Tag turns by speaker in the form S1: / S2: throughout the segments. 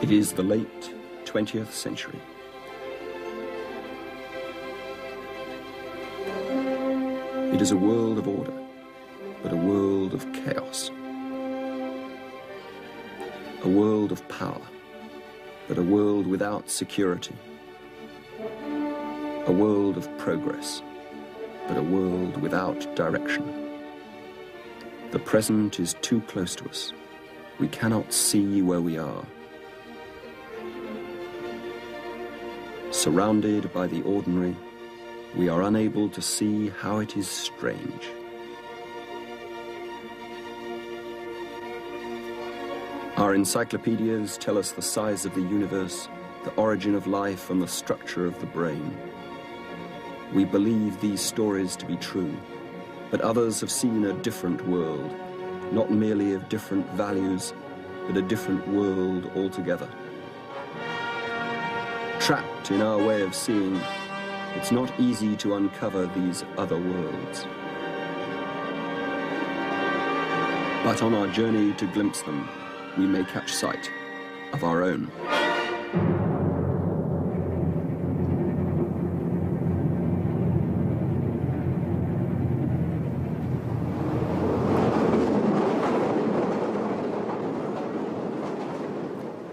S1: It is the late 20th century. It is a world of order, but a world of chaos. A world of power, but a world without security. A world of progress, but a world without direction. The present is too close to us. We cannot see where we are. Surrounded by the ordinary, we are unable to see how it is strange. Our encyclopedias tell us the size of the universe, the origin of life, and the structure of the brain. We believe these stories to be true, but others have seen a different world, not merely of different values, but a different world altogether. Trapped in our way of seeing, it's not easy to uncover these other worlds. But on our journey to glimpse them, we may catch sight of our own.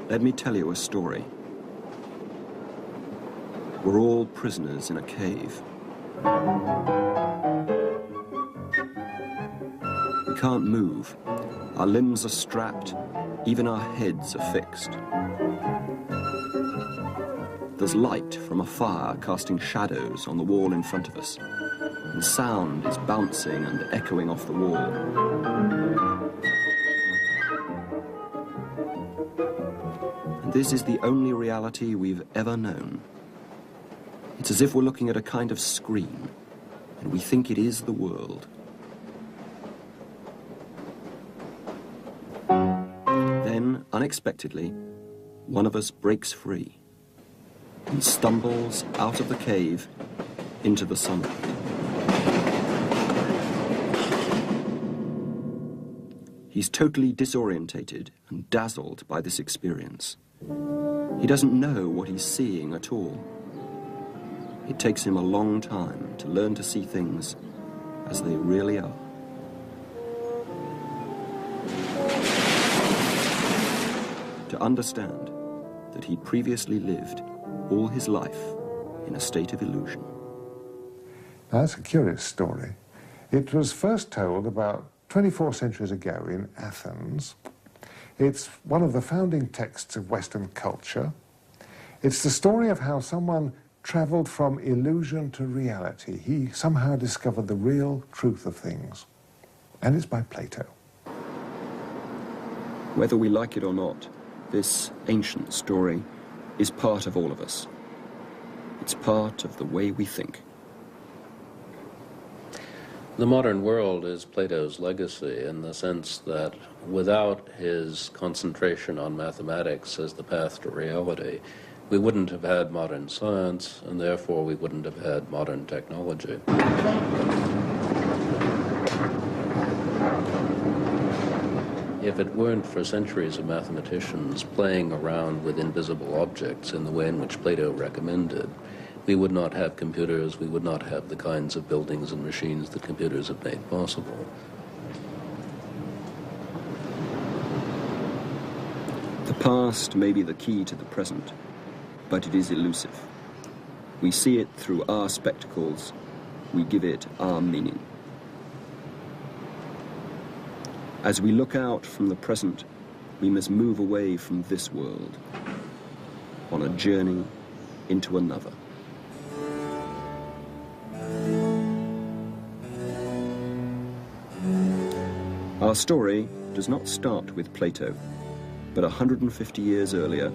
S1: Let me tell you a story. We're all prisoners in a cave. We can't move. Our limbs are strapped. Even our heads are fixed. There's light from a fire casting shadows on the wall in front of us, and sound is bouncing and echoing off the wall. And this is the only reality we've ever known. It's as if we're looking at a kind of screen, and we think it is the world. Then, unexpectedly, one of us breaks free and stumbles out of the cave into the sunlight. He's totally disorientated and dazzled by this experience. He doesn't know what he's seeing at all. It takes him a long time to learn to see things as they really are. To understand that he previously lived all his life in a state of illusion.
S2: That's a curious story. It was first told about 24 centuries ago in Athens. It's one of the founding texts of Western culture. It's the story of how someone traveled from illusion to reality. He somehow discovered the real truth of things. And it's by Plato.
S1: Whether we like it or not, this ancient story is part of all of us. It's part of the way we think.
S3: The modern world is Plato's legacy in the sense that without his concentration on mathematics as the path to reality, we wouldn't have had modern science, and therefore we wouldn't have had modern technology. If it weren't for centuries of mathematicians playing around with invisible objects in the way in which Plato recommended, we would not have computers, we would not have the kinds of buildings and machines that computers have made possible.
S1: The past may be the key to the present, but it is elusive. We see it through our spectacles, we give it our meaning. As we look out from the present, we must move away from this world, on a journey into another. Our story does not start with Plato, but 150 years earlier,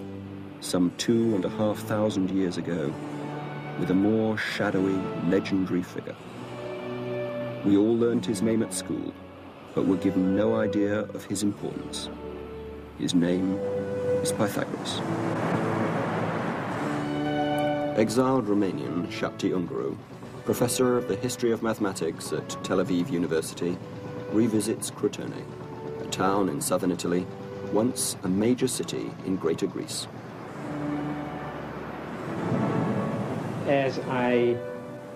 S1: some 2,500 years ago, with a more shadowy, legendary figure. We all learnt his name at school, but were given no idea of his importance. His name is Pythagoras. Exiled Romanian Shapti Unguru, professor of the history of mathematics at Tel Aviv University, revisits Crotone, a town in southern Italy once a major city in Greater Greece.
S4: As I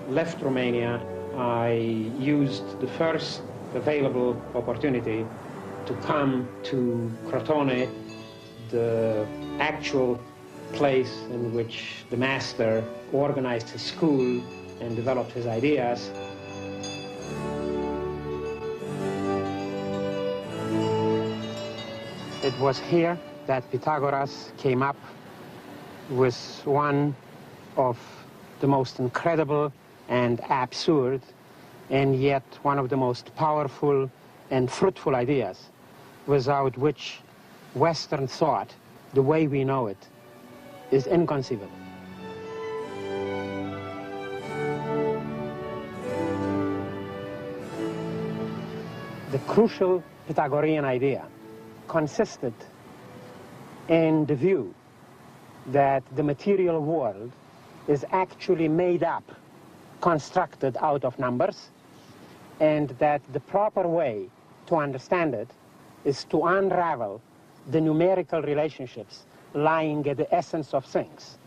S4: left Romania, I used the first available opportunity to come to Crotone, the actual place in which the master organized his school and developed his ideas. It was here that Pythagoras came up with one of the most incredible and absurd, and yet one of the most powerful and fruitful ideas, without which Western thought, the way we know it, is inconceivable. The crucial Pythagorean idea consisted in the view that the material world is actually made up, constructed out of numbers, and that the proper way to understand it is to unravel the numerical relationships lying at the essence of things.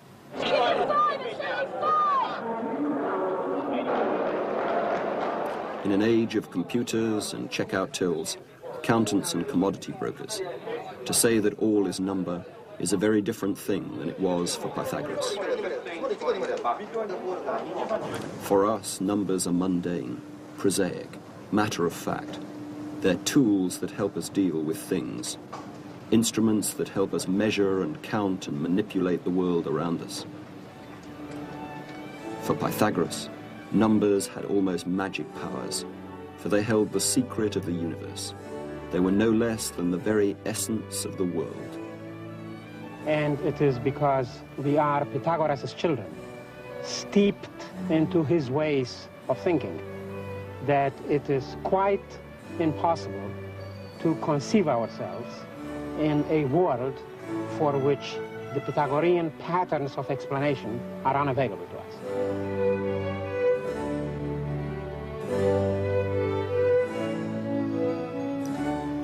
S1: In an age of computers and checkout tills, accountants and commodity brokers, to say that all is number is a very different thing than it was for Pythagoras. For us, numbers are mundane, prosaic, matter of fact. They're tools that help us deal with things, instruments that help us measure and count and manipulate the world around us. For Pythagoras, numbers had almost magic powers, for they held the secret of the universe. They were no less than the very essence of the world.
S4: And it is because we are Pythagoras' children, steeped into his ways of thinking, that it is quite impossible to conceive ourselves in a world for which the Pythagorean patterns of explanation are unavailable to us.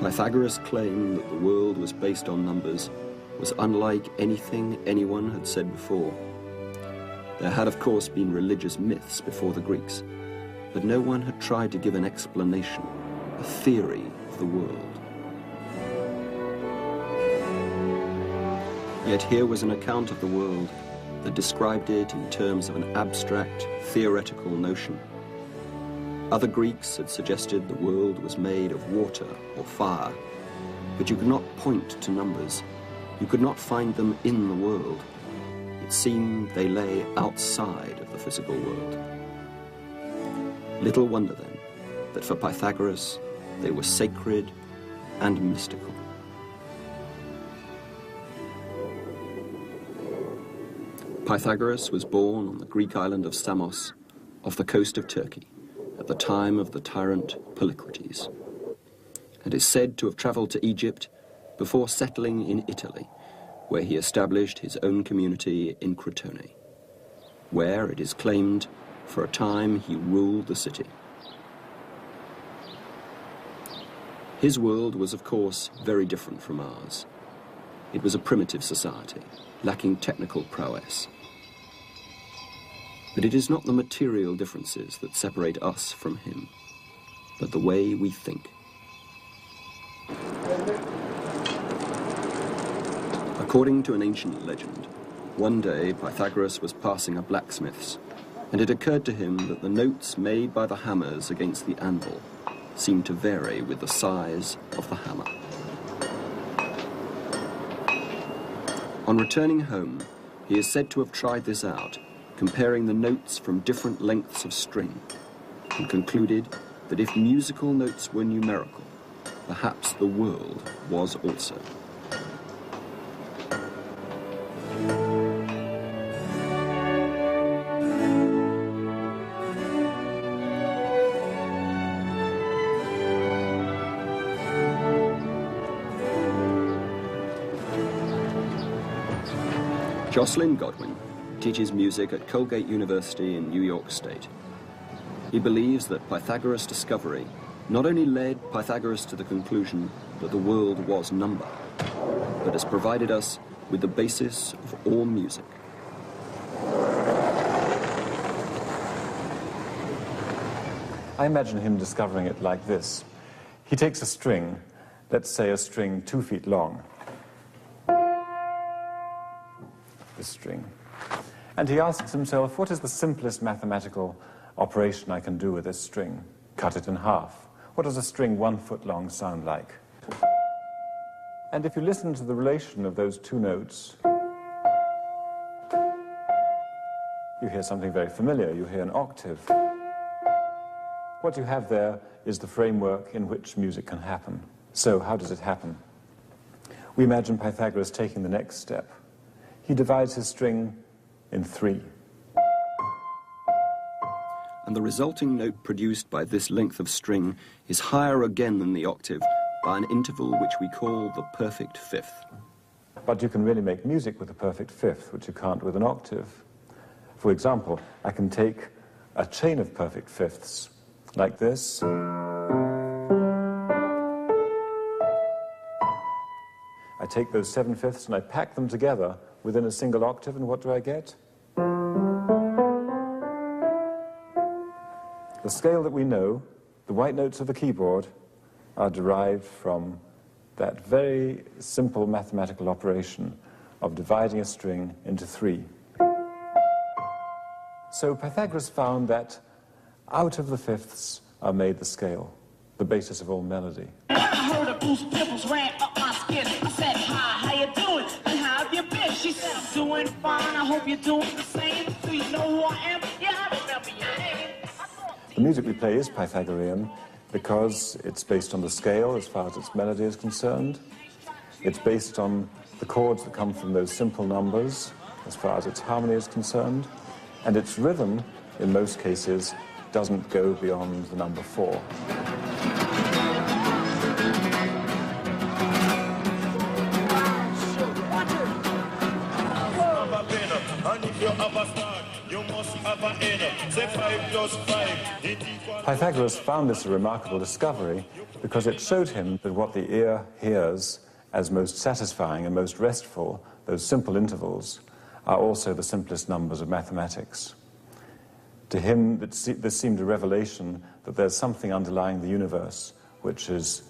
S1: Pythagoras' claim that the world was based on numbers was unlike anything anyone had said before. There had, of course, been religious myths before the Greeks, but no one had tried to give an explanation, a theory of the world. Yet here was an account of the world that described it in terms of an abstract, theoretical notion. Other Greeks had suggested the world was made of water or fire, but you could not point to numbers. You could not find them in the world. It seemed they lay outside of the physical world. Little wonder, then, that for Pythagoras, they were sacred and mystical. Pythagoras was born on the Greek island of Samos, off the coast of Turkey, at the time of the tyrant Polycrates, and is said to have travelled to Egypt before settling in Italy, where he established his own community in Crotone, where, it is claimed, for a time he ruled the city. His world was, of course, very different from ours. It was a primitive society, lacking technical prowess. But it is not the material differences that separate us from him, but the way we think. According to an ancient legend, one day Pythagoras was passing a blacksmith's, and it occurred to him that the notes made by the hammers against the anvil seemed to vary with the size of the hammer. On returning home, he is said to have tried this out, comparing the notes from different lengths of string, and concluded that if musical notes were numerical, perhaps the world was also. Jocelyn Godwin teaches music at Colgate University in New York State. He believes that Pythagoras' discovery not only led Pythagoras to the conclusion that the world was number, but has provided us with the basis of all music.
S5: I imagine him discovering it like this. He takes a string, let's say a string 2 feet long, this string, and he asks himself, what is the simplest mathematical operation I can do with this string? Cut it in half. What does a string 1 foot long sound like? And if you listen to the relation of those two notes, you hear something very familiar. You hear an octave. What you have there is the framework in which music can happen. So how does it happen? We imagine Pythagoras taking the next step. He divides his string in 3.
S1: And the resulting note produced by this length of string is higher again than the octave by an interval which we call the perfect fifth.
S5: But you can really make music with a perfect fifth, which you can't with an octave. For example, I can take a chain of perfect fifths, like this. I take those 7 fifths and I pack them together within a single octave, and what do I get? The scale that we know, the white notes of the keyboard, are derived from that very simple mathematical operation of dividing a string into 3. So Pythagoras found that out of the fifths are made the scale, the basis of all melody.
S6: I heard a goose pimples ran up my skin. I said, hi, how you doing? And how have you been? She said, I'm doing fine. I hope you're doing the same. Do you know who I am? Yeah, I remember your name.
S5: The music we play is Pythagorean because it's based on the scale as far as its melody is concerned. It's based on the chords that come from those simple numbers as far as its harmony is concerned. And its rhythm, in most cases, doesn't go beyond the number 4. Pythagoras found this a remarkable discovery because it showed him that what the ear hears as most satisfying and most restful, those simple intervals, are also the simplest numbers of mathematics. To him, this seemed a revelation that there's something underlying the universe which is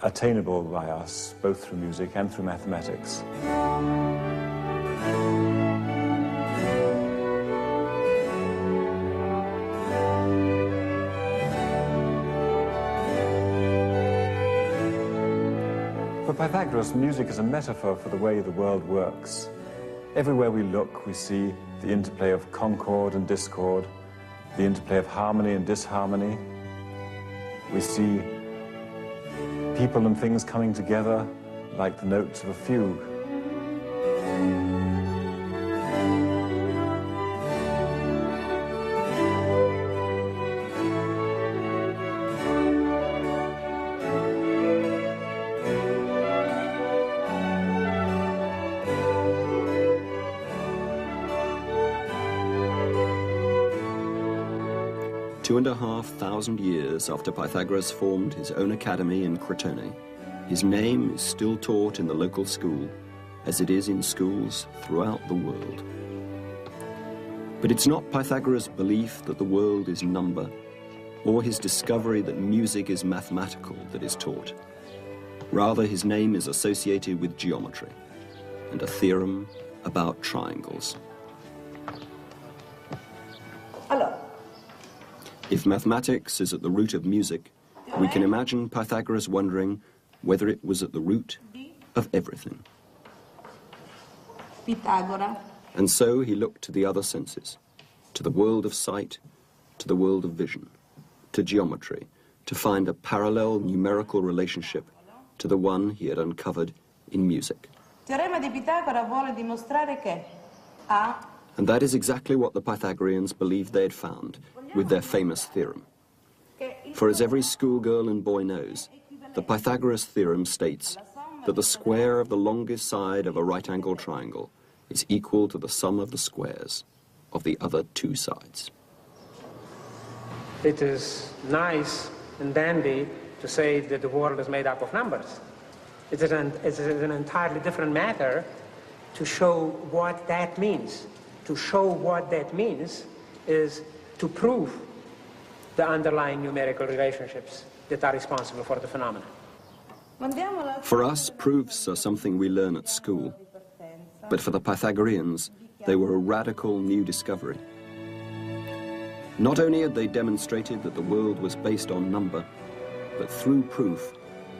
S5: attainable by us, both through music and through mathematics. For Pythagoras, music is a metaphor for the way the world works. Everywhere we look, we see the interplay of concord and discord, the interplay of harmony and disharmony. We see people and things coming together like the notes of a fugue.
S1: Two and a half thousand years after Pythagoras formed his own academy in Crotone, his name is still taught in the local school, as it is in schools throughout the world. But it's not Pythagoras' belief that the world is number, or his discovery that music is mathematical that is taught. Rather, his name is associated with geometry and a theorem about triangles. If mathematics is at the root of music, we can imagine Pythagoras wondering whether it was at the root of everything. And so he looked to the other senses, to the world of sight, to the world of vision, to geometry, to find a parallel numerical relationship to the one he had uncovered in music. And that is exactly what the Pythagoreans believed they had found with their famous theorem. For as every schoolgirl and boy knows, the Pythagoras theorem states that the square of the longest side of a right-angled triangle is equal to the sum of the squares of the other two sides.
S4: It is nice and dandy to say that the world is made up of numbers. It is an entirely different matter to show what that means. To show what that means is to prove the underlying numerical relationships that are responsible for the phenomena.
S1: For us, proofs are something we learn at school. But for the Pythagoreans, they were a radical new discovery. Not only had they demonstrated that the world was based on number, but through proof,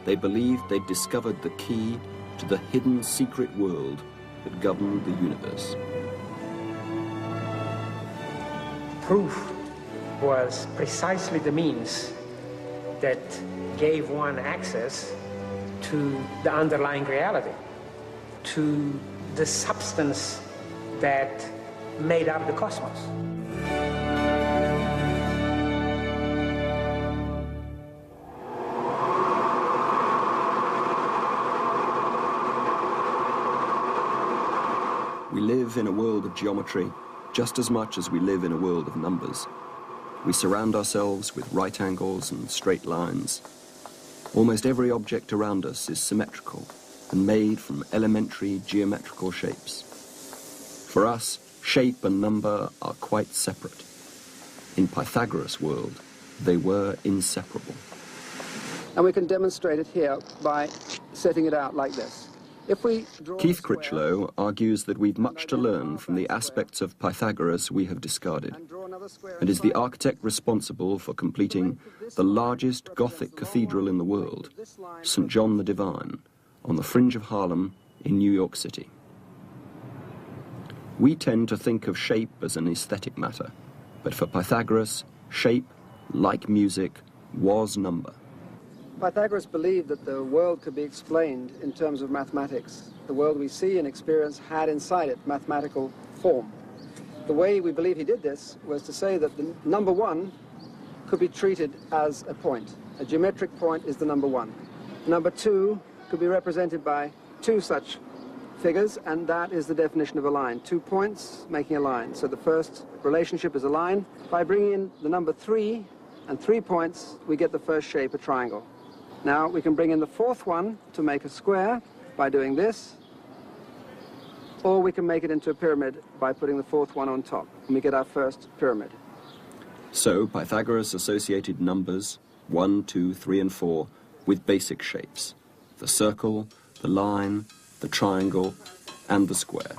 S1: they believed they'd discovered the key to the hidden secret world that governed the universe.
S4: Proof was precisely the means that gave one access to the underlying reality, to the substance that made up the cosmos.
S1: We live in a world of geometry just as much as we live in a world of numbers. We surround ourselves with right angles and straight lines. Almost every object around us is symmetrical and made from elementary geometrical shapes. For us, shape and number are quite separate. In Pythagoras' world, they were inseparable.
S7: And we can demonstrate it here by setting it out like this. If we draw
S1: Keith Critchlow argues that we've much to learn from the aspects of Pythagoras we have discarded, and is the architect responsible for completing the largest Gothic cathedral in the world, St. John the Divine, on the fringe of Harlem in New York City. We tend to think of shape as an aesthetic matter, but for Pythagoras, shape, like music, was number.
S7: Pythagoras believed that the world could be explained in terms of mathematics. The world we see and experience had inside it mathematical form. The way we believe he did this was to say that the number one could be treated as a point. A geometric point is the number one. Number two could be represented by two such figures, and that is the definition of a line. 2 points making a line. So the first relationship is a line. By bringing in the number 3 and 3 points, we get the first shape, a triangle. Now we can bring in the fourth one to make a square by doing this, or we can make it into a pyramid by putting the fourth one on top, and we get our first pyramid.
S1: So Pythagoras associated numbers 1, 2, 3, and 4 with basic shapes: the circle, the line, the triangle, and the square.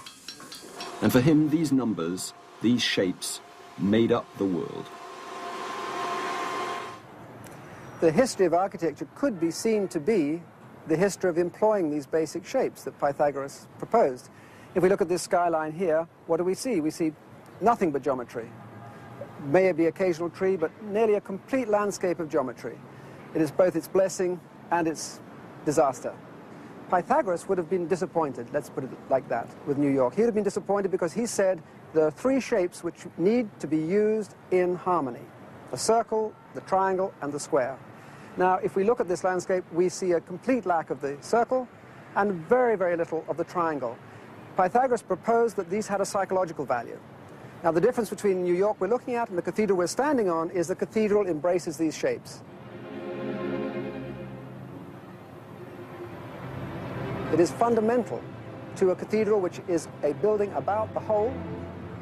S1: And for him, these numbers, these shapes, made up the world.
S7: The history of architecture could be seen to be the history of employing these basic shapes that Pythagoras proposed. If we look at this skyline here, what do we see? We see nothing but geometry. May be occasional tree, but nearly a complete landscape of geometry. It is both its blessing and its disaster. Pythagoras would have been disappointed, let's put it like that, with New York. He would have been disappointed because he said there are 3 shapes which need to be used in harmony: the circle, the triangle, and the square. Now, if we look at this landscape, we see a complete lack of the circle and very, very little of the triangle. Pythagoras proposed that these had a psychological value. Now, the difference between New York we're looking at and the cathedral we're standing on is the cathedral embraces these shapes. It is fundamental to a cathedral, which is a building about the whole.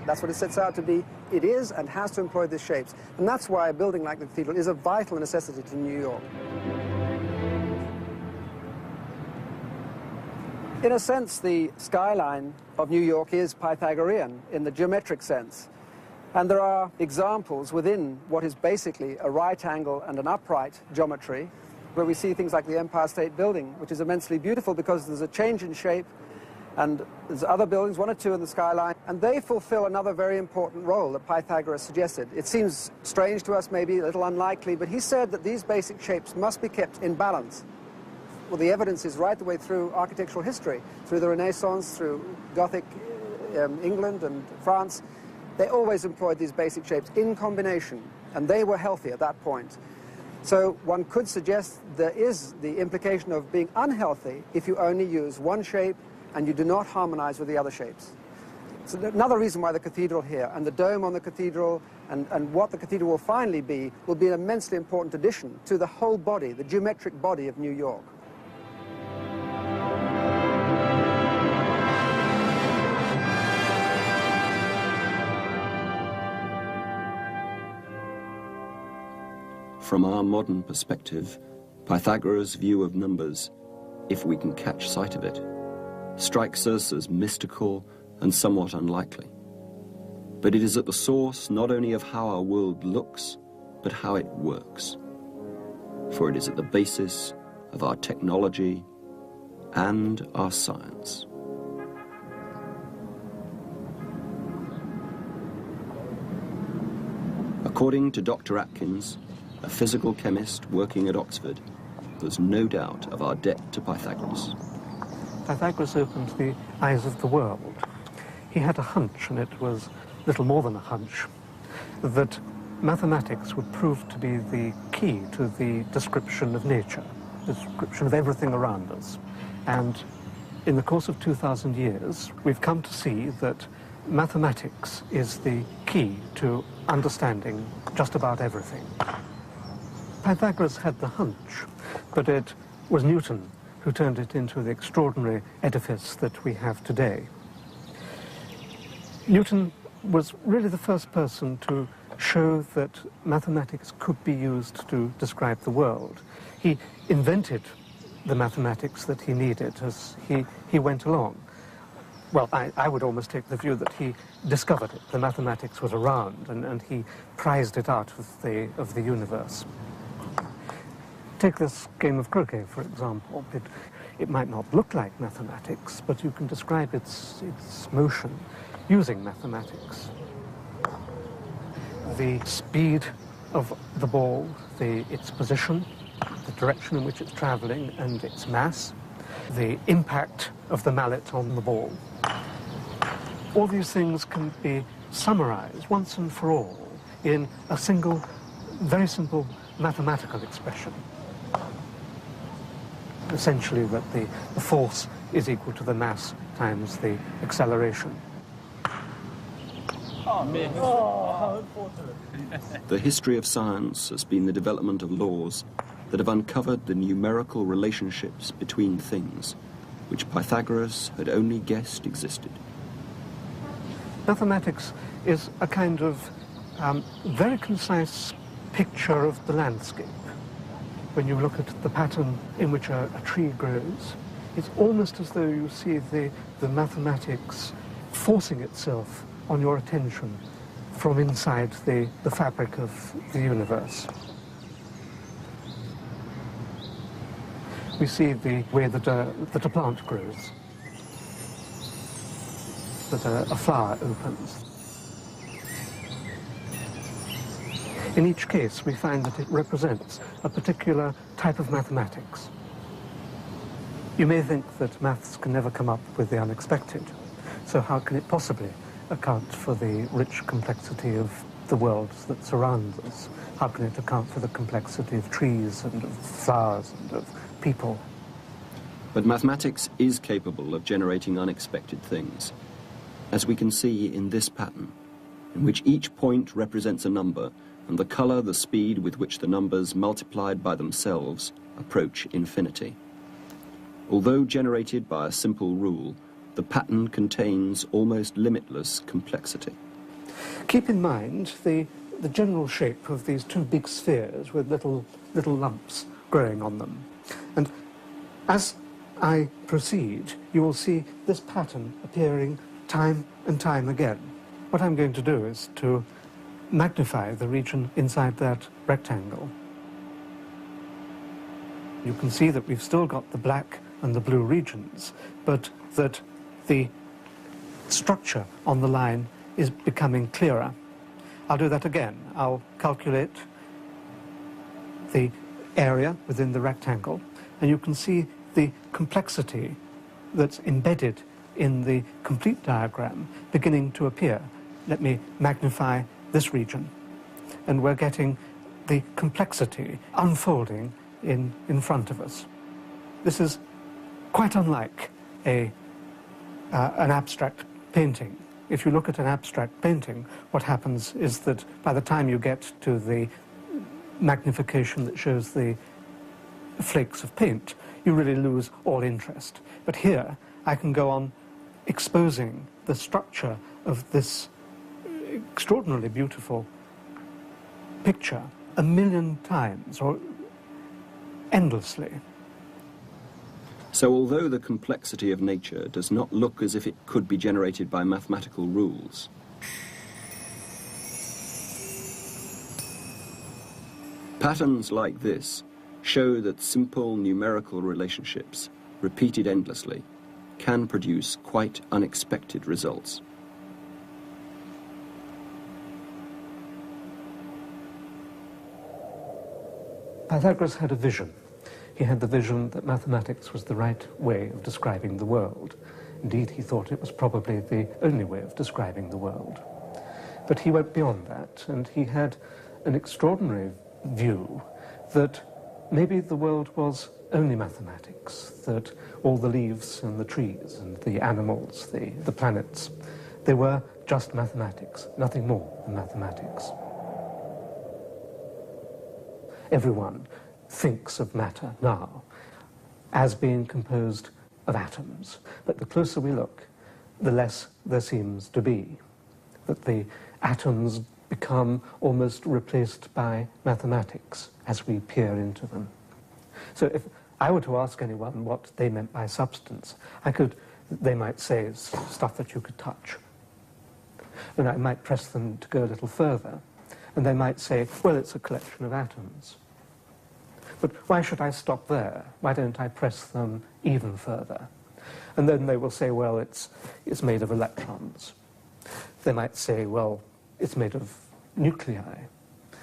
S7: That's what it sets out to be. It is and has to employ these shapes. And that's why a building like the cathedral is a vital necessity to New York. In a sense, the skyline of New York is Pythagorean in the geometric sense. And there are examples within what is basically a right angle and an upright geometry, where we see things like the Empire State Building, which is immensely beautiful because there's a change in shape. And there's other buildings, 1 or 2 in the skyline, and they fulfill another very important role that Pythagoras suggested. It seems strange to us, maybe a little unlikely, but he said that these basic shapes must be kept in balance. Well, the evidence is right the way through architectural history, through the Renaissance, through Gothic England and France. They always employed these basic shapes in combination, and they were healthy at that point. So one could suggest there is the implication of being unhealthy if you only use one shape and you do not harmonize with the other shapes. So another reason why the cathedral here and the dome on the cathedral and what the cathedral will finally be will be an immensely important addition to the whole body, the geometric body of New York.
S1: From our modern perspective, Pythagoras' view of numbers, if we can catch sight of it, strikes us as mystical and somewhat unlikely. But it is at the source not only of how our world looks, but how it works. For it is at the basis of our technology and our science. According to Dr. Atkins, a physical chemist working at Oxford, there's no doubt of our debt to Pythagoras.
S8: Pythagoras opened the eyes of the world. He had a hunch, and it was little more than a hunch, that mathematics would prove to be the key to the description of nature, the description of everything around us. And in the course of 2,000 years, we've come to see that mathematics is the key to understanding just about everything. Pythagoras had the hunch, but it was Newton who turned it into the extraordinary edifice that we have today. Newton was really the first person to show that mathematics could be used to describe the world. He invented the mathematics that he needed as he went along. Well, I would almost take the view that he discovered it. The mathematics was around, and he prized it out of the universe. Take this game of croquet, for example. It might not look like mathematics, but you can describe its motion using mathematics. The speed of the ball, its position, the direction in which it's traveling, and its mass, the impact of the mallet on the ball. All these things can be summarized once and for all in a single, very simple mathematical expression. Essentially that the force is equal to the mass times the acceleration.
S1: The history of science has been the development of laws that have uncovered the numerical relationships between things, which Pythagoras had only guessed existed.
S8: Mathematics is a kind of very concise picture of the landscape. When you look at the pattern in which a tree grows, it's almost as though you see the mathematics forcing itself on your attention from inside the fabric of the universe. We see the way that a plant grows, that a flower opens. In each case, we find that it represents a particular type of mathematics. You may think that maths can never come up with the unexpected, so how can it possibly account for the rich complexity of the world that surrounds us? How can it account for the complexity of trees and of flowers and of people?
S1: But mathematics is capable of generating unexpected things, as we can see in this pattern, in which each point represents a number, and the color, the speed with which the numbers multiplied by themselves approach infinity. Although generated by a simple rule, the pattern contains almost limitless complexity.
S8: Keep in mind the general shape of these two big spheres with little lumps growing on them. And as I proceed, you will see this pattern appearing time and time again. What I'm going to do is to magnify the region inside that rectangle. You can see that we've still got the black and the blue regions, but that the structure on the line is becoming clearer. I'll do that again. I'll calculate the area within the rectangle, and you can see the complexity that's embedded in the complete diagram beginning to appear. Let me magnify this region, and we're getting the complexity unfolding in front of us. This is quite unlike an abstract painting. If you look at an abstract painting, what happens is that by the time you get to the magnification that shows the flakes of paint, you really lose all interest. But here, I can go on exposing the structure of this extraordinarily beautiful picture 1,000,000 times, or endlessly.
S1: So although the complexity of nature does not look as if it could be generated by mathematical rules, patterns like this show that simple numerical relationships, repeated endlessly, can produce quite unexpected results.
S8: Pythagoras had a vision. He had the vision that mathematics was the right way of describing the world. Indeed, he thought it was probably the only way of describing the world. But he went beyond that, and he had an extraordinary view that maybe the world was only mathematics, that all the leaves and the trees and the animals, the planets, they were just mathematics, nothing more than mathematics. Everyone thinks of matter now as being composed of atoms, but the closer we look, the less there seems to be, that the atoms become almost replaced by mathematics as we peer into them. So if I were to ask anyone what they meant by substance, they might say it's stuff that you could touch. And I might press them to go a little further, and they might say, well, it's a collection of atoms. But why should I stop there? Why don't I press them even further? And then they will say, well, it's made of electrons. They might say, well, it's made of nuclei.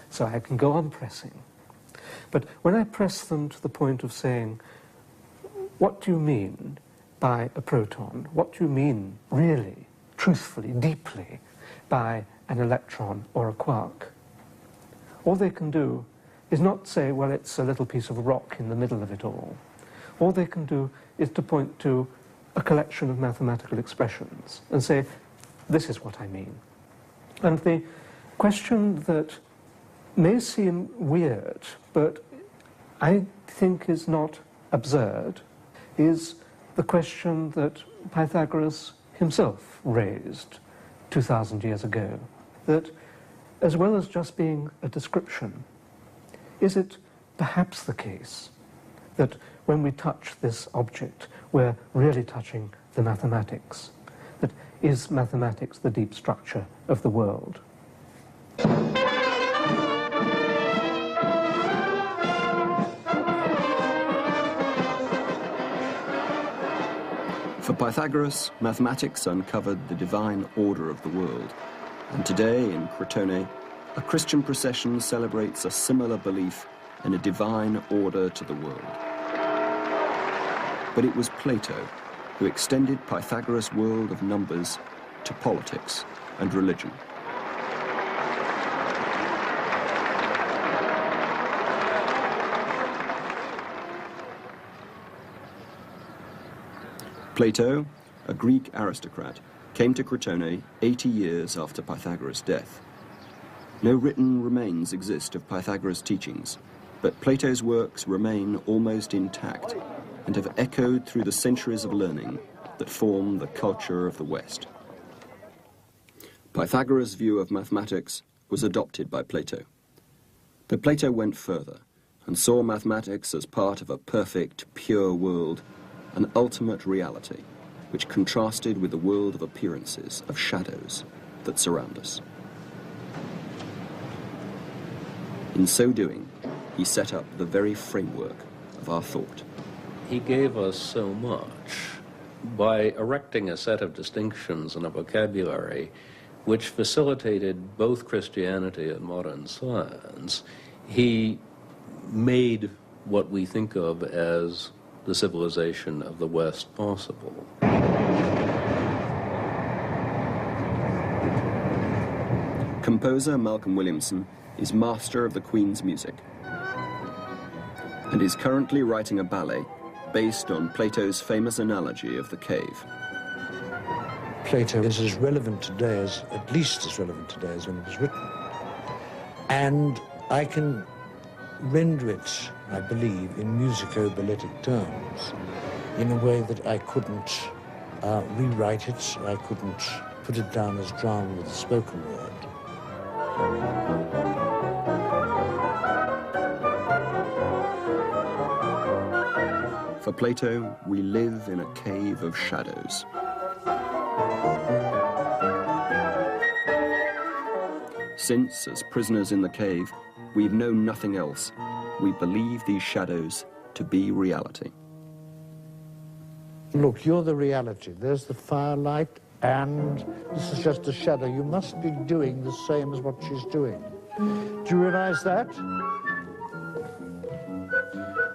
S8: So I can go on pressing. But when I press them to the point of saying, what do you mean by a proton? What do you mean, really, truthfully, deeply, by an electron or a quark? All they can do is not say, well, it's a little piece of rock in the middle of it all. All they can do is to point to a collection of mathematical expressions and say, this is what I mean. And the question that may seem weird, but I think is not absurd, is the question that Pythagoras himself raised 2,000 years ago, that as well as just being a description, is it perhaps the case that when we touch this object, we're really touching the mathematics? That is mathematics the deep structure of the world?
S1: For Pythagoras, mathematics uncovered the divine order of the world, and today in Crotone, a Christian procession celebrates a similar belief in a divine order to the world. But it was Plato who extended Pythagoras' world of numbers to politics and religion. Plato, a Greek aristocrat, came to Crotone 80 years after Pythagoras' death. No written remains exist of Pythagoras' teachings, but Plato's works remain almost intact and have echoed through the centuries of learning that form the culture of the West. Pythagoras' view of mathematics was adopted by Plato. But Plato went further and saw mathematics as part of a perfect, pure world, an ultimate reality, which contrasted with the world of appearances, of shadows that surround us. In so doing, he set up the very framework of our thought.
S3: He gave us so much by erecting a set of distinctions and a vocabulary which facilitated both Christianity and modern science. He made what we think of as the civilization of the West possible.
S1: Composer Malcolm Williamson is master of the Queen's music and is currently writing a ballet based on Plato's famous analogy of the cave.
S9: Plato is as relevant today as, at least as relevant today as when it was written. And I can render it, I believe, in musico-balletic terms, in a way that I couldn't rewrite it, I couldn't put it down as drama with a spoken word.
S1: For Plato, we live in a cave of shadows. Since, as prisoners in the cave, we've known nothing else, we believe these shadows to be reality.
S9: Look, you're the reality. There's the firelight, and this is just a shadow. You must be doing the same as what she's doing. Do you realize that?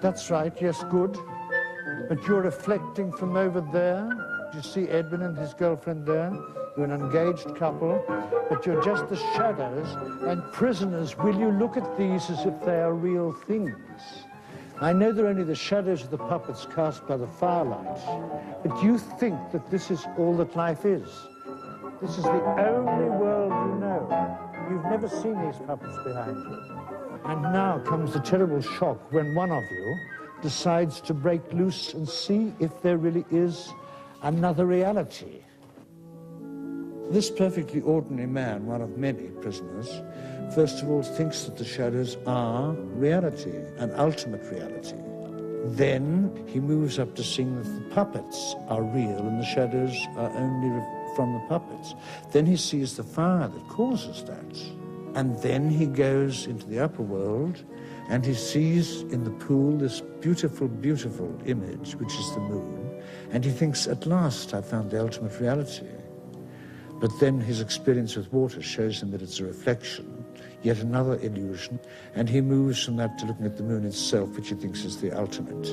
S9: That's right, yes, good. But you're reflecting from over there. You see Edwin and his girlfriend there? You're an engaged couple, but you're just the shadows. And prisoners, will you look at these as if they are real things? I know they're only the shadows of the puppets cast by the firelight, but you think that this is all that life is. This is the only world you know. You've never seen these puppets behind you. And now comes the terrible shock when one of you decides to break loose and see if there really is another reality. This perfectly ordinary man, one of many prisoners, first of all thinks that the shadows are reality, an ultimate reality. Then he moves up to seeing that the puppets are real and the shadows are only from the puppets. Then he sees the fire that causes that. And then he goes into the upper world and he sees in the pool this beautiful, beautiful image, which is the moon, and he thinks, at last I've found the ultimate reality. But then his experience with water shows him that it's a reflection, yet another illusion, and he moves from that to looking at the moon itself, which he thinks is the ultimate.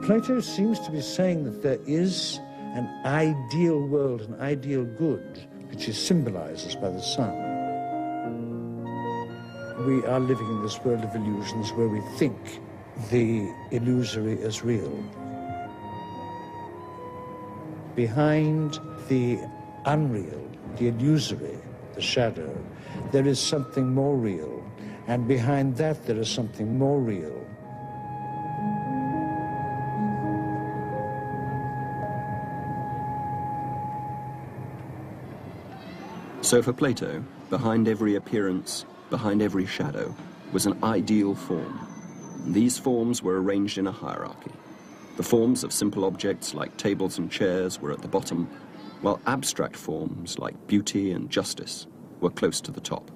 S9: Plato seems to be saying that there is an ideal world, an ideal good, which he symbolizes by the sun. We are living in this world of illusions where we think the illusory is real. Behind the unreal, the illusory, the shadow, there is something more real, and behind that there is something more real.
S1: So for Plato, behind every appearance, behind every shadow, was an ideal form. These forms were arranged in a hierarchy. The forms of simple objects like tables and chairs were at the bottom, while abstract forms like beauty and justice were close to the top.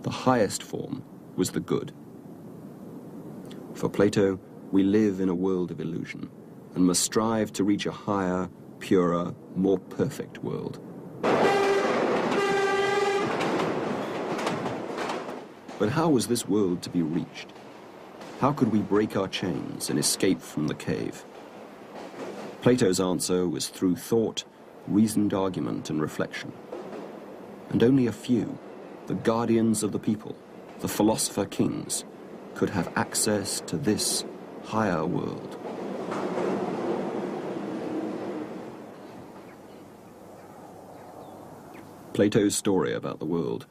S1: The highest form was the good. For Plato, we live in a world of illusion and must strive to reach a higher, purer, more perfect world. But how was this world to be reached? How could we break our chains and escape from the cave? Plato's answer was through thought, reasoned argument, and reflection. And only a few, the guardians of the people, the philosopher kings, could have access to this higher world. Plato's story about the world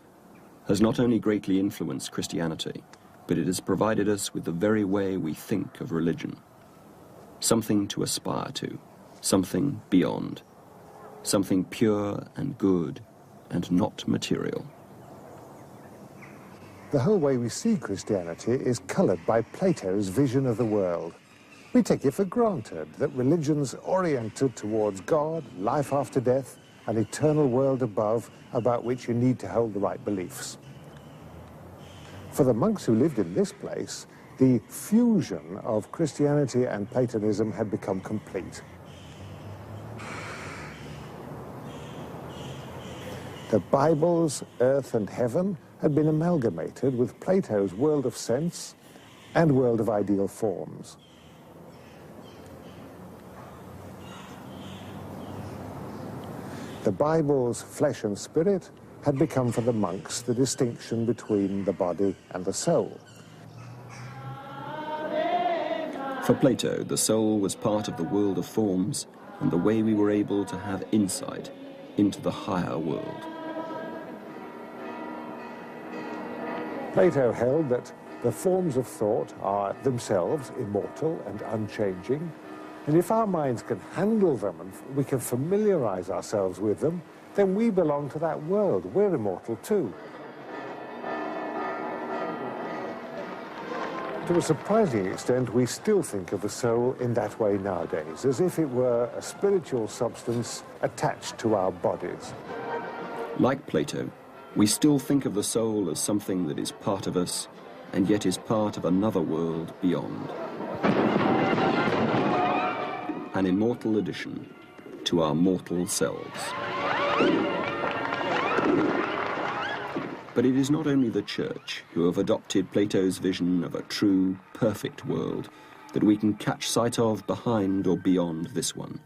S1: has not only greatly influenced Christianity, but it has provided us with the very way we think of religion. Something to aspire to, something beyond, something pure and good and not material.
S2: The whole way we see Christianity is coloured by Plato's vision of the world. We take it for granted that religion's oriented towards God, life after death, an eternal world above, about which you need to hold the right beliefs. For the monks who lived in this place, the fusion of Christianity and Platonism had become complete. The Bible's earth and heaven had been amalgamated with Plato's world of sense and world of ideal forms. The Bible's flesh and spirit had become for the monks the distinction between the body and the soul.
S1: For Plato, the soul was part of the world of forms and the way we were able to have insight into the higher world.
S2: Plato held that the forms of thought are themselves immortal and unchanging, and if our minds can handle them and we can familiarize ourselves with them, then we belong to that world. We're immortal too. To a surprising extent, we still think of the soul in that way nowadays, as if it were a spiritual substance attached to our bodies.
S1: Like Plato, we still think of the soul as something that is part of us and yet is part of another world beyond. An immortal addition to our mortal selves. But it is not only the Church who have adopted Plato's vision of a true, perfect world that we can catch sight of behind or beyond this one.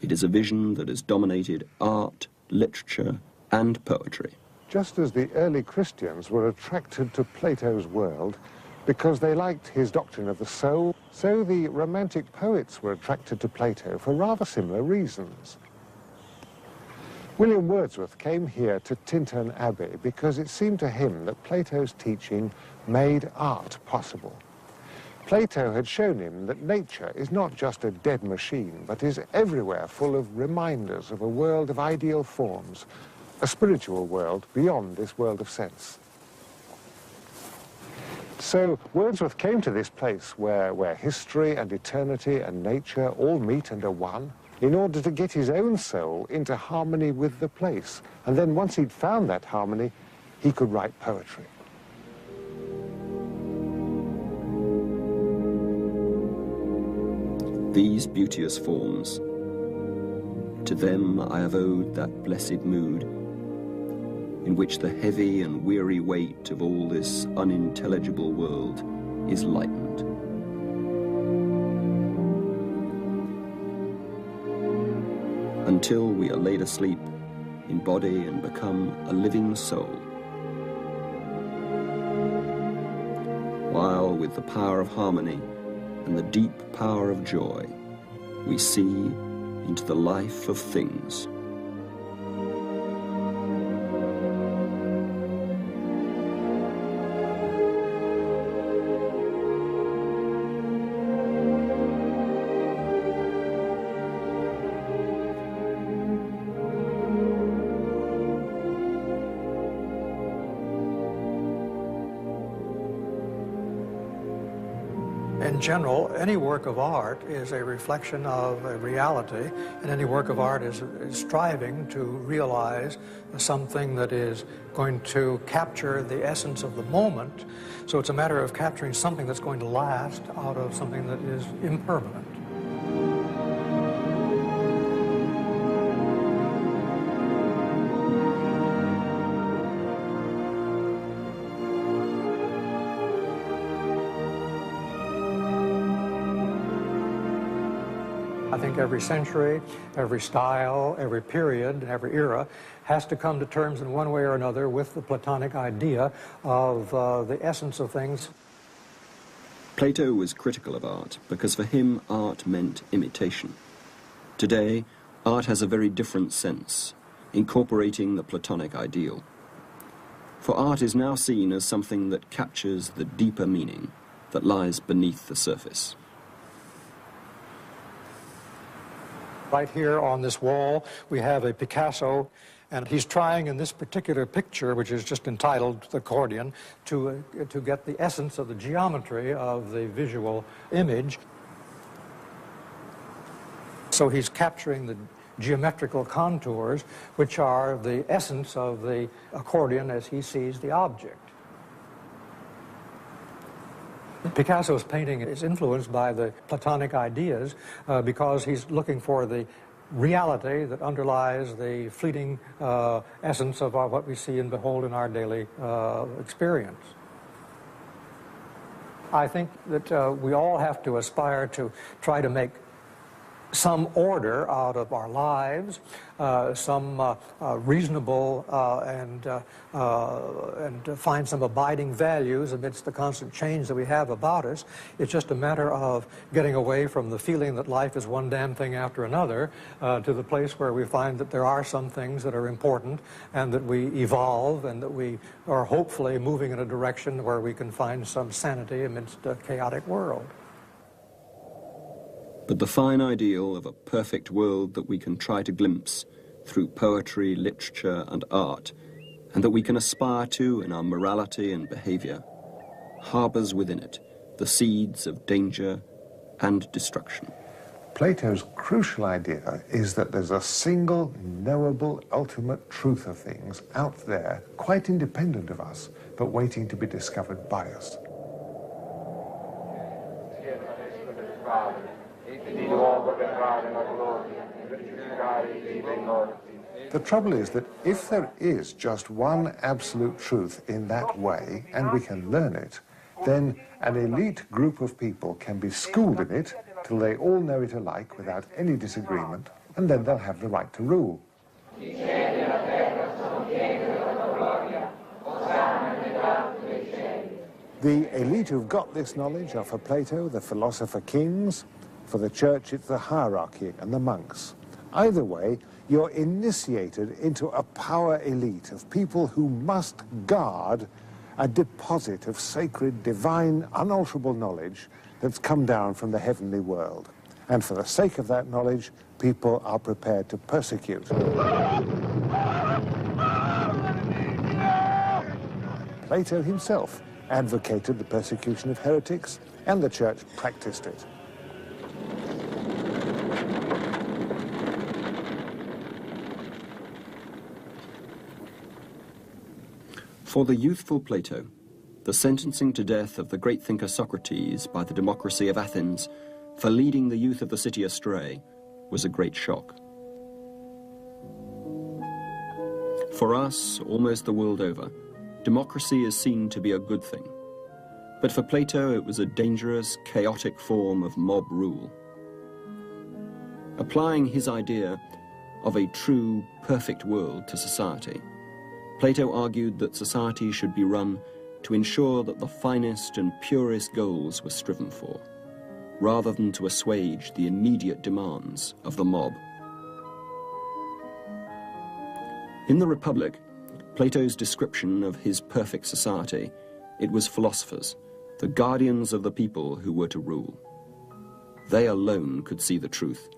S1: It is a vision that has dominated art, literature, and poetry.
S2: Just as the early Christians were attracted to Plato's world because they liked his doctrine of the soul, so the Romantic poets were attracted to Plato for rather similar reasons. William Wordsworth came here to Tintern Abbey because it seemed to him that Plato's teaching made art possible. Plato had shown him that nature is not just a dead machine, but is everywhere full of reminders of a world of ideal forms, a spiritual world beyond this world of sense. So Wordsworth came to this place where history and eternity and nature all meet and are one, in order to get his own soul into harmony with the place. And then once he'd found that harmony, he could write poetry.
S1: These beauteous forms, to them I have owed that blessed mood in which the heavy and weary weight of all this unintelligible world is lightened. Until we are laid asleep in body and become a living soul. While with the power of harmony and the deep power of joy, we see into the life of things.
S10: In general, any work of art is a reflection of a reality, and any work of art is striving to realize something that is going to capture the essence of the moment. So it's a matter of capturing something that's going to last out of something that is impermanent. I think every century, every style, every period, every era has to come to terms in one way or another with the Platonic idea of the essence of things.
S1: Plato was critical of art because for him art meant imitation. Today, art has a very different sense, incorporating the Platonic ideal. For art is now seen as something that captures the deeper meaning that lies beneath the surface.
S10: Right here on this wall, we have a Picasso, and he's trying in this particular picture, which is just entitled The Accordion, to get the essence of the geometry of the visual image. So he's capturing the geometrical contours, which are the essence of the accordion as he sees the object. Picasso's painting is influenced by the Platonic ideas because he's looking for the reality that underlies the fleeting essence of what we see and behold in our daily experience. I think that we all have to aspire to try to make some order out of our lives, some reasonable and find some abiding values amidst the constant change that we have about us. It's just a matter of getting away from the feeling that life is one damn thing after another to the place where we find that there are some things that are important and that we evolve and that we are hopefully moving in a direction where we can find some sanity amidst a chaotic world.
S1: But the fine ideal of a perfect world that we can try to glimpse through poetry, literature, and art, and that we can aspire to in our morality and behavior, harbors within it the seeds of danger and destruction.
S2: Plato's crucial idea is that there's a single, knowable, ultimate truth of things out there, quite independent of us, but waiting to be discovered by us. The trouble is that if there is just one absolute truth in that way, and we can learn it, then an elite group of people can be schooled in it till they all know it alike without any disagreement, and then they'll have the right to rule. The elite who've got this knowledge are for Plato the philosopher kings, for the church it's the hierarchy and the monks. Either way, you're initiated into a power elite of people who must guard a deposit of sacred, divine, unalterable knowledge that's come down from the heavenly world. And for the sake of that knowledge, people are prepared to persecute. Plato himself advocated the persecution of heretics, and the church practiced it.
S1: For the youthful Plato, the sentencing to death of the great thinker Socrates by the democracy of Athens for leading the youth of the city astray was a great shock. For us, almost the world over, democracy is seen to be a good thing. But for Plato, it was a dangerous, chaotic form of mob rule. Applying his idea of a true, perfect world to society, Plato argued that society should be run to ensure that the finest and purest goals were striven for, rather than to assuage the immediate demands of the mob. In the Republic, Plato's description of his perfect society, it was philosophers, the guardians of the people who were to rule. They alone could see the truth,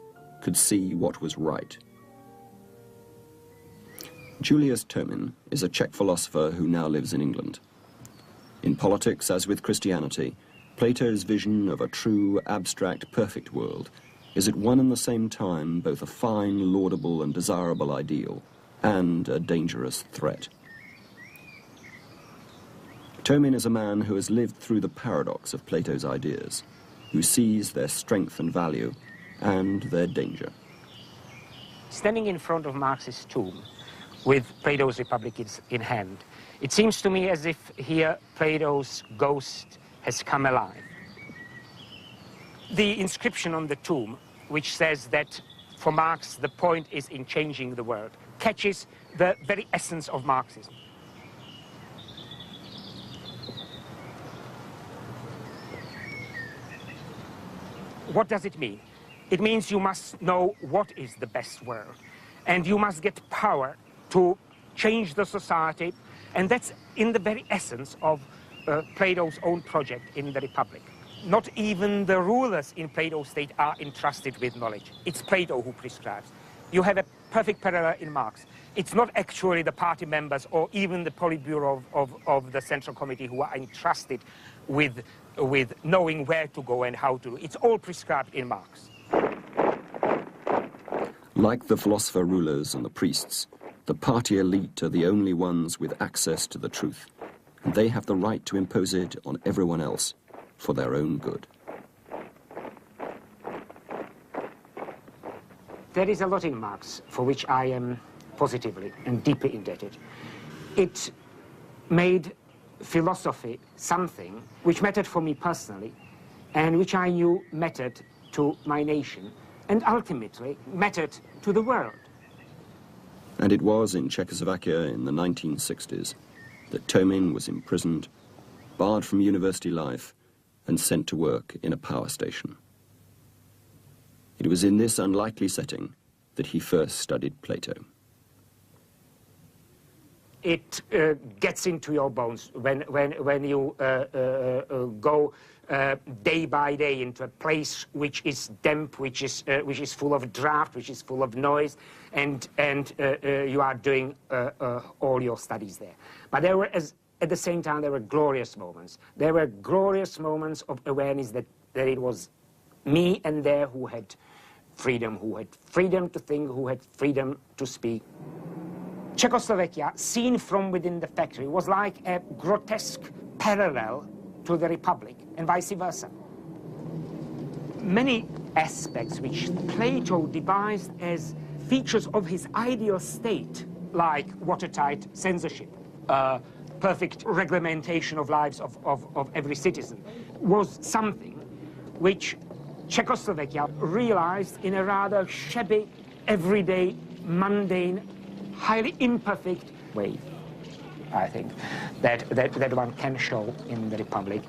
S1: could see what was right. Julius Tomin is a Czech philosopher who now lives in England. In politics, as with Christianity, Plato's vision of a true, abstract, perfect world is at one and the same time both a fine, laudable and desirable ideal and a dangerous threat. Tomin is a man who has lived through the paradox of Plato's ideas, who sees their strength and value and their danger.
S11: Standing in front of Marx's tomb, with Plato's Republic in hand, it seems to me as if here Plato's ghost has come alive. The inscription on the tomb, which says that for Marx the point is in changing the world, catches the very essence of Marxism. What does it mean? It means you must know what is the best world, and you must get power to change the society, and that's in the very essence of Plato's own project in the Republic. Not even the rulers in Plato's state are entrusted with knowledge. It's Plato who prescribes. You have a perfect parallel in Marx. It's not actually the party members or even the Politburo of the Central Committee who are entrusted with knowing where to go and how to do it. It's all prescribed in Marx.
S1: Like the philosopher rulers and the priests, the party elite are the only ones with access to the truth, and they have the right to impose it on everyone else for their own good.
S11: There is a lot in Marx for which I am positively and deeply indebted. It made philosophy something which mattered for me personally and which I knew mattered to my nation and ultimately mattered to the world.
S1: And it was in Czechoslovakia in the 1960s that Tomin was imprisoned, barred from university life, and sent to work in a power station. It was in this unlikely setting that he first studied Plato.
S11: it gets into your bones when you go day by day into a place which is damp, which is full of draft, which is full of noise, and you are doing all your studies there. But there were, at the same time, there were glorious moments. There were glorious moments of awareness that it was me and there who had freedom to think, who had freedom to speak. Czechoslovakia, seen from within the factory, was like a grotesque parallel to the Republic, and vice versa. Many aspects which Plato devised as features of his ideal state, like watertight censorship, perfect reglementation of lives of every citizen, was something which Czechoslovakia realized in a rather shabby, everyday, mundane, highly imperfect way. I think that one can show in the Republic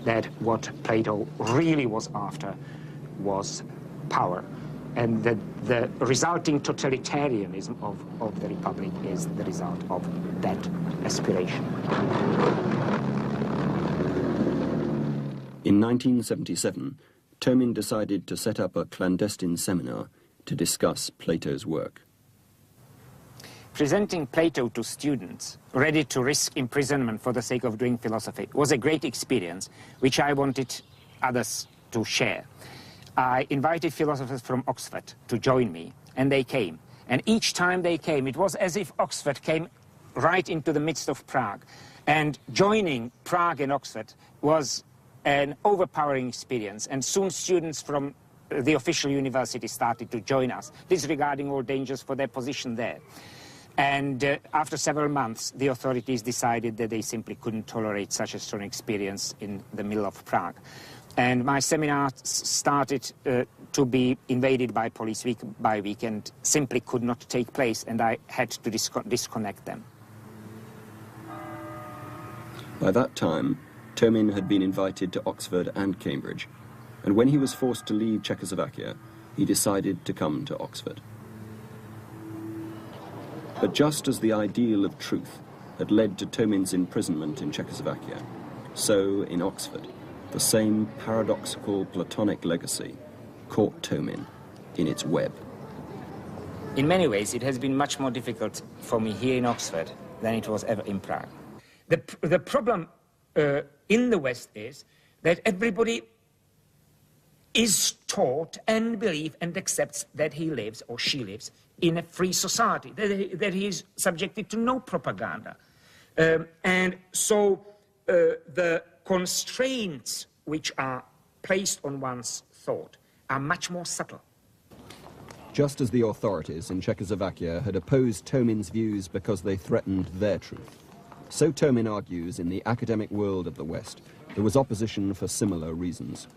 S11: that what Plato really was after was power, and that the resulting totalitarianism of the Republic is the result of that aspiration.
S1: In 1977, Tomin decided to set up a clandestine seminar to discuss Plato's work.
S11: Presenting Plato to students ready to risk imprisonment for the sake of doing philosophy was a great experience, which I wanted others to share. I invited philosophers from Oxford to join me, and they came. And each time they came, it was as if Oxford came right into the midst of Prague. And joining Prague and Oxford was an overpowering experience, and soon students from the official university started to join us, disregarding all dangers for their position there. And after several months, the authorities decided that they simply couldn't tolerate such a strong experience in the middle of Prague. And my seminar started to be invaded by police week by week and simply could not take place, and I had to disconnect them.
S1: By that time, Tomin had been invited to Oxford and Cambridge, and when he was forced to leave Czechoslovakia, he decided to come to Oxford. But just as the ideal of truth had led to Tomin's imprisonment in Czechoslovakia, so in Oxford, the same paradoxical Platonic legacy caught Tomin in its web.
S11: In many ways, it has been much more difficult for me here in Oxford than it was ever in Prague. The problem in the West is that everybody is taught and believes and accepts that he lives or she lives in a free society, that he is subjected to no propaganda. And so the constraints which are placed on one's thought are much more subtle.
S1: Just as the authorities in Czechoslovakia had opposed Tomin's views because they threatened their truth, so Tomin argues in the academic world of the West there was opposition for similar reasons.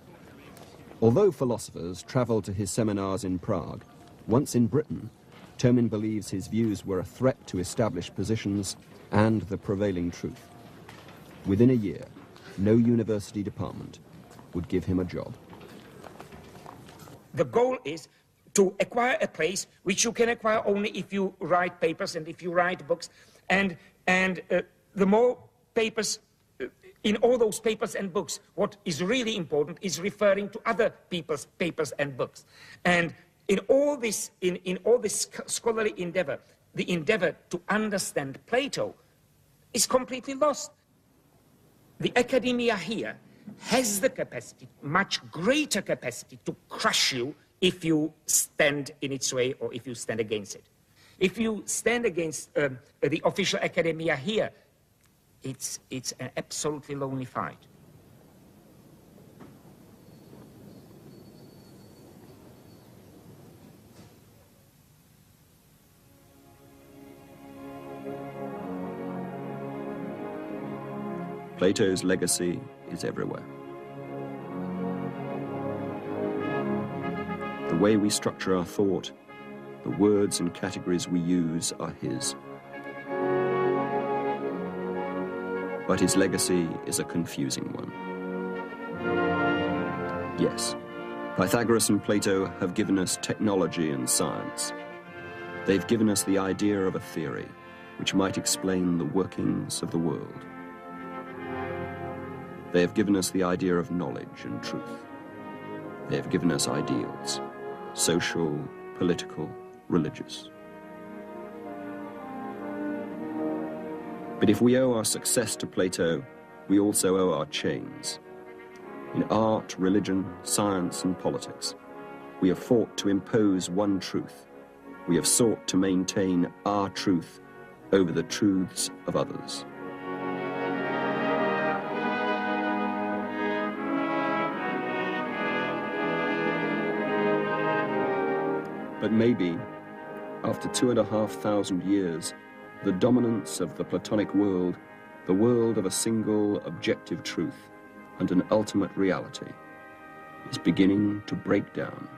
S1: Although philosophers travelled to his seminars in Prague, once in Britain, Tomin believes his views were a threat to established positions and the prevailing truth. Within a year, no university department would give him a job.
S11: The goal is to acquire a place which you can acquire only if you write papers and if you write books. And the more papers, in all those papers and books, what is really important is referring to other people's papers and books. And in all this scholarly endeavor, the endeavor to understand Plato is completely lost. The academia here has the capacity, much greater capacity, to crush you if you stand in its way or if you stand against it. If you stand against the official academia here, it's an absolutely lonely fight.
S1: Plato's legacy is everywhere. The way we structure our thought, the words and categories we use are his. But his legacy is a confusing one. Yes, Pythagoras and Plato have given us technology and science. They've given us the idea of a theory, which might explain the workings of the world. They have given us the idea of knowledge and truth. They have given us ideals, social, political, religious. But if we owe our success to Plato, we also owe our chains. In art, religion, science, and politics, we have fought to impose one truth. We have sought to maintain our truth over the truths of others. But maybe, after 2,500 years, the dominance of the Platonic world, the world of a single objective truth and an ultimate reality, is beginning to break down.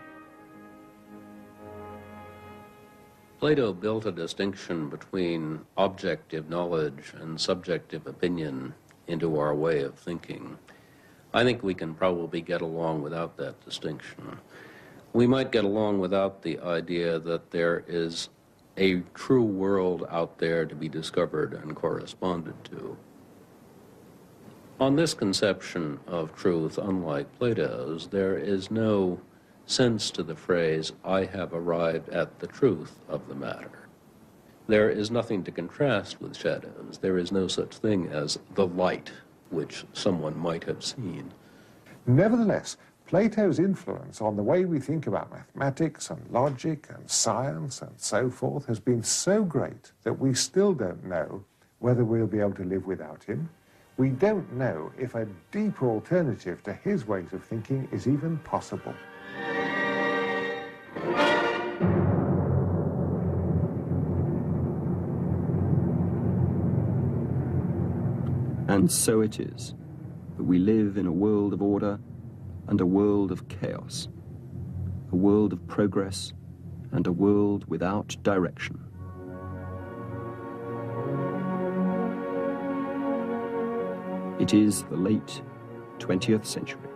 S3: Plato built a distinction between objective knowledge and subjective opinion into our way of thinking. I think we can probably get along without that distinction. We might get along without the idea that there is a true world out there to be discovered and corresponded to. On this conception of truth, unlike Plato's, there is no sense to the phrase, I have arrived at the truth of the matter. There is nothing to contrast with shadows. There is no such thing as the light, which someone might have seen.
S2: Nevertheless, Plato's influence on the way we think about mathematics and logic and science and so forth has been so great that we still don't know whether we'll be able to live without him. We don't know if a deeper alternative to his ways of thinking is even possible.
S1: And so it is that we live in a world of order and a world of chaos, a world of progress and a world without direction. It is the late 20th century.